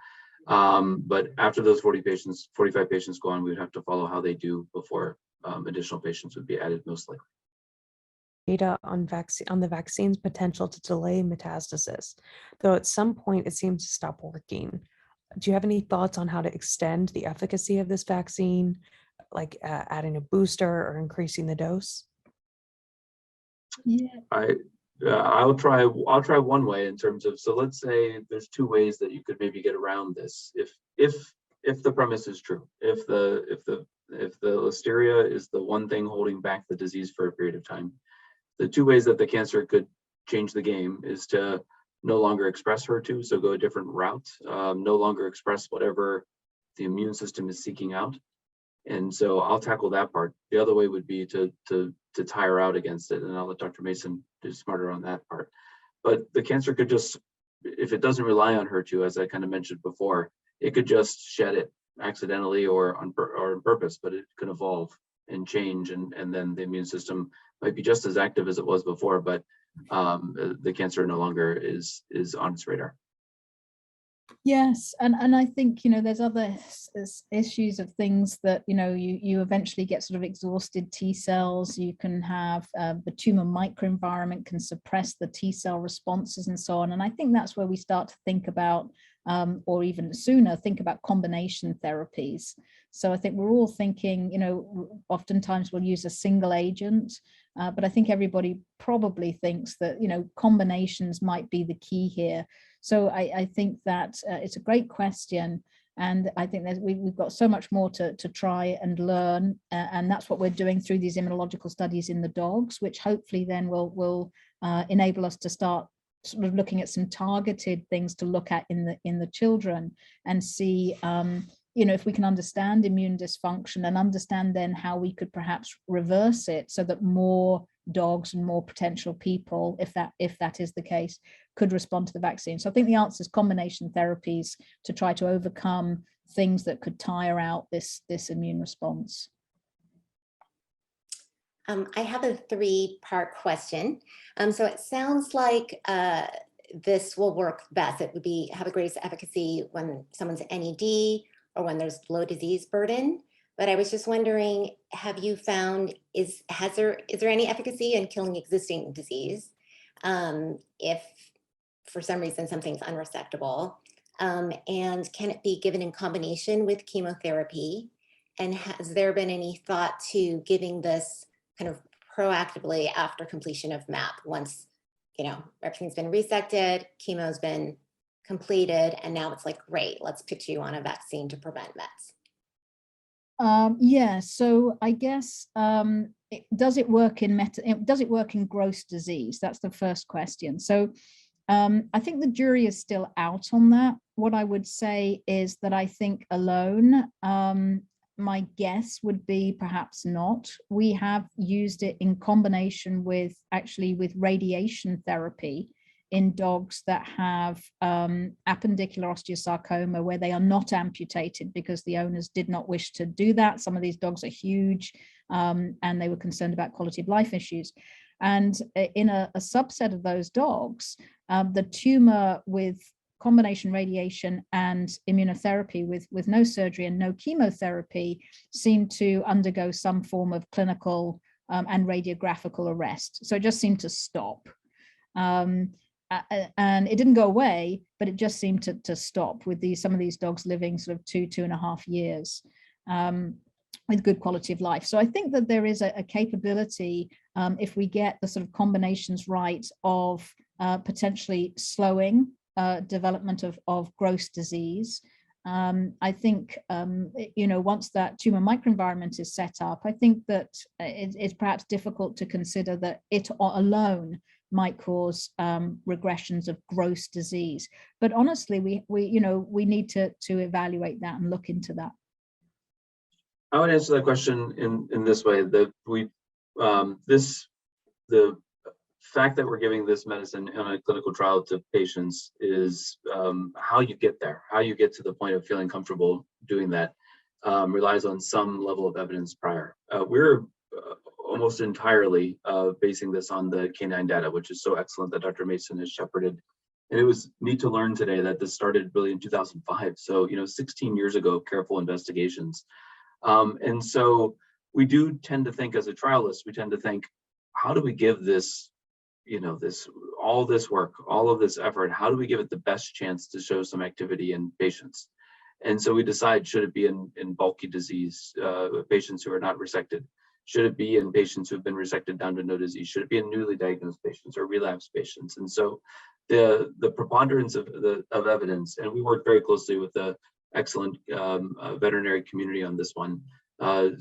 But after those 45 patients go on, we would have to follow how they do before additional patients would be added, most likely. Data on the vaccine's potential to delay metastasis, though at some point it seems to stop working. Do you have any thoughts on how to extend the efficacy of this vaccine, like adding a booster or increasing the dose? Yeah. I'll try one way in terms of, so let's say there's two ways that you could maybe get around this. If the premise is true, if the Listeria is the one thing holding back the disease for a period of time, the two ways that the cancer could change the game is to no longer express HER2, so go a different route, no longer express whatever the immune system is seeking out. And so I'll tackle that part. The other way would be to tire out against it, and I'll let Dr. Mason do smarter on that part. But the cancer could just, if it doesn't rely on HER2, as I kind of mentioned before, it could just shed it accidentally or on purpose, but it could evolve and change, and then the immune system might be just as active as it was before, but the cancer no longer is on its radar. Yes, and I think, there's other issues of things that, you eventually get sort of exhausted T cells. You can have the tumor microenvironment can suppress the T cell responses and so on. And I think that's where we start to think about, or even sooner, think about combination therapies. So I think we're all thinking, oftentimes we'll use a single agent, but I think everybody probably thinks that, combinations might be the key here. So I think that it's a great question, and I think that we've got so much more to try and learn, and that's what we're doing through these immunological studies in the dogs, which hopefully then will enable us to start sort of looking at some targeted things to look at in the children and see if we can understand immune dysfunction and understand then how we could perhaps reverse it so that more dogs and more potential people, if that is the case, could respond to the vaccine. So I think the answer is combination therapies to try to overcome things that could tire out this immune response. I have a 3-part question. So it sounds like this will work best. It would have a greatest efficacy when someone's NED or when there's low disease burden. But I was just wondering, have you found, is there any efficacy in killing existing disease if for some reason something's unresectable? And can it be given in combination with chemotherapy? And has there been any thought to giving this kind of proactively after completion of MAP, once everything's been resected, chemo's been completed, and now it's like, great, let's pitch you on a vaccine to prevent mets? Yeah, so I guess does it work in gross disease? That's the first question. So I think the jury is still out on that. What I would say is that I think alone, my guess would be perhaps not. We have used it in combination with radiation therapy in dogs that have appendicular osteosarcoma, where they are not amputated because the owners did not wish to do that. Some of these dogs are huge and they were concerned about quality of life issues. And in a subset of those dogs, the tumor with combination radiation and immunotherapy with no surgery and no chemotherapy seemed to undergo some form of clinical and radiographical arrest. So it just seemed to stop. And it didn't go away, but it just seemed to stop with some of these dogs living sort of 2.5 years with good quality of life. So I think that there is a capability, if we get the sort of combinations right, of potentially slowing development of gross disease. I think, once that tumor microenvironment is set up, I think that it's perhaps difficult to consider that it alone might cause regressions of gross disease. But honestly, we need to evaluate that and look into that. I would answer that question in this way: that the fact that we're giving this medicine in a clinical trial to patients is how you get there, how you get to the point of feeling comfortable doing that, relies on some level of evidence prior. We're almost entirely basing this on the canine data, which is so excellent that Dr. Mason has shepherded. And it was neat to learn today that this started really in 2005. So, 16 years ago, careful investigations. And so we do tend to think, as a trialist, we tend to think, how do we give this, all this work, all of this effort, how do we give it the best chance to show some activity in patients? And so we decide, should it be in bulky disease, patients who are not resected? Should it be in patients who have been resected down to no disease? Should it be in newly diagnosed patients or relapsed patients? And so the preponderance of evidence, and we work very closely with the excellent veterinary community on this one,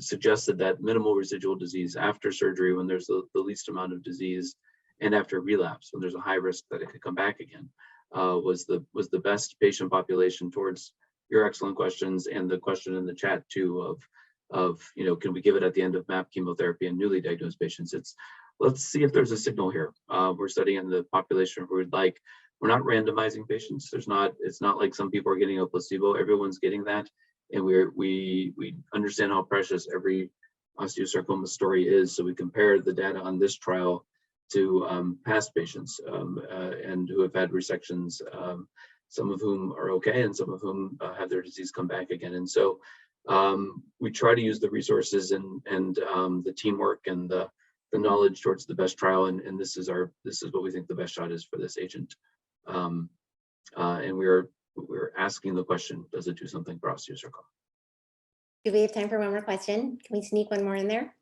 suggested that minimal residual disease after surgery, when there's the least amount of disease, and after relapse, when there's a high risk that it could come back again, was the best patient population towards your excellent questions, and the question in the chat too of can we give it at the end of MAP chemotherapy in newly diagnosed patients? Let's see if there's a signal here. We're studying in the population where we're not randomizing patients. It's not like some people are getting a placebo. Everyone's getting that, and we understand how precious every osteosarcoma story is. So we compare the data on this trial to past patients and who have had resections, some of whom are okay, and some of whom have their disease come back again. And so we try to use the resources and the teamwork and the knowledge towards the best trial, and this is what we think the best shot is for this agent. And we're asking the question, does it do something for osteosarcoma? Do we have time for one more question? Can we sneak one more in there?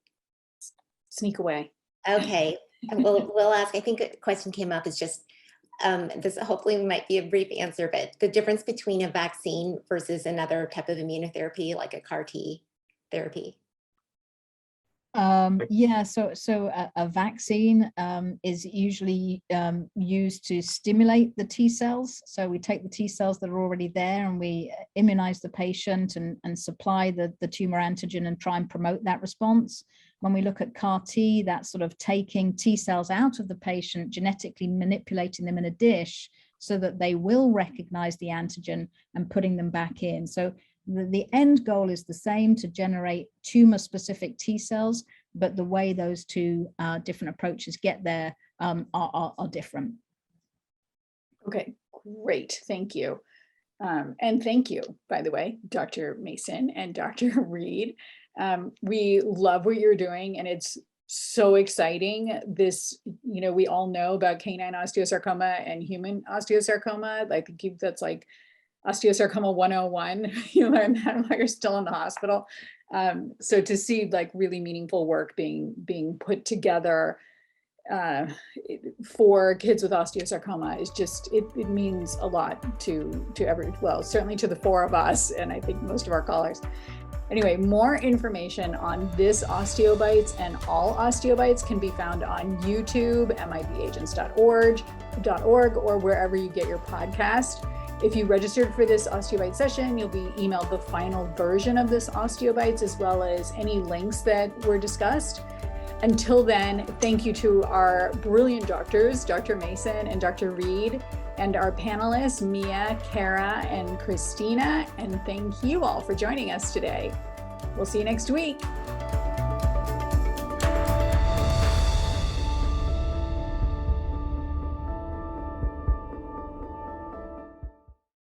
Sneak away. Okay, and we'll ask. I think a question came up, is just this hopefully might be a brief answer, but the difference between a vaccine versus another type of immunotherapy, like a CAR T therapy. Yeah, so a vaccine is usually used to stimulate the T cells. So we take the T cells that are already there and we immunize the patient and supply the tumor antigen and try and promote that response. When we look at CAR T, that's sort of taking T cells out of the patient, genetically manipulating them in a dish so that they will recognize the antigen and putting them back in. So the end goal is the same, to generate tumor-specific T cells, but the way those two different approaches get there are different. Okay, great, thank you. And thank you, by the way, Dr. Mason and Dr. Reed. We love what you're doing, and it's so exciting. This, we all know about canine osteosarcoma and human osteosarcoma. Like, that's like Osteosarcoma 101, you learn that while you're still in the hospital. So to see like really meaningful work being put together for kids with osteosarcoma is just, it means a lot to certainly to the four of us, and I think most of our callers. Anyway, more information on this Osteobites and all Osteobites can be found on YouTube, mibagents.org, or wherever you get your podcast. If you registered for this Osteobite session, you'll be emailed the final version of this Osteobites, as well as any links that were discussed. Until then, thank you to our brilliant doctors, Dr. Mason and Dr. Reed, and our panelists, Mia, Kara, and Christina. And thank you all for joining us today. We'll see you next week.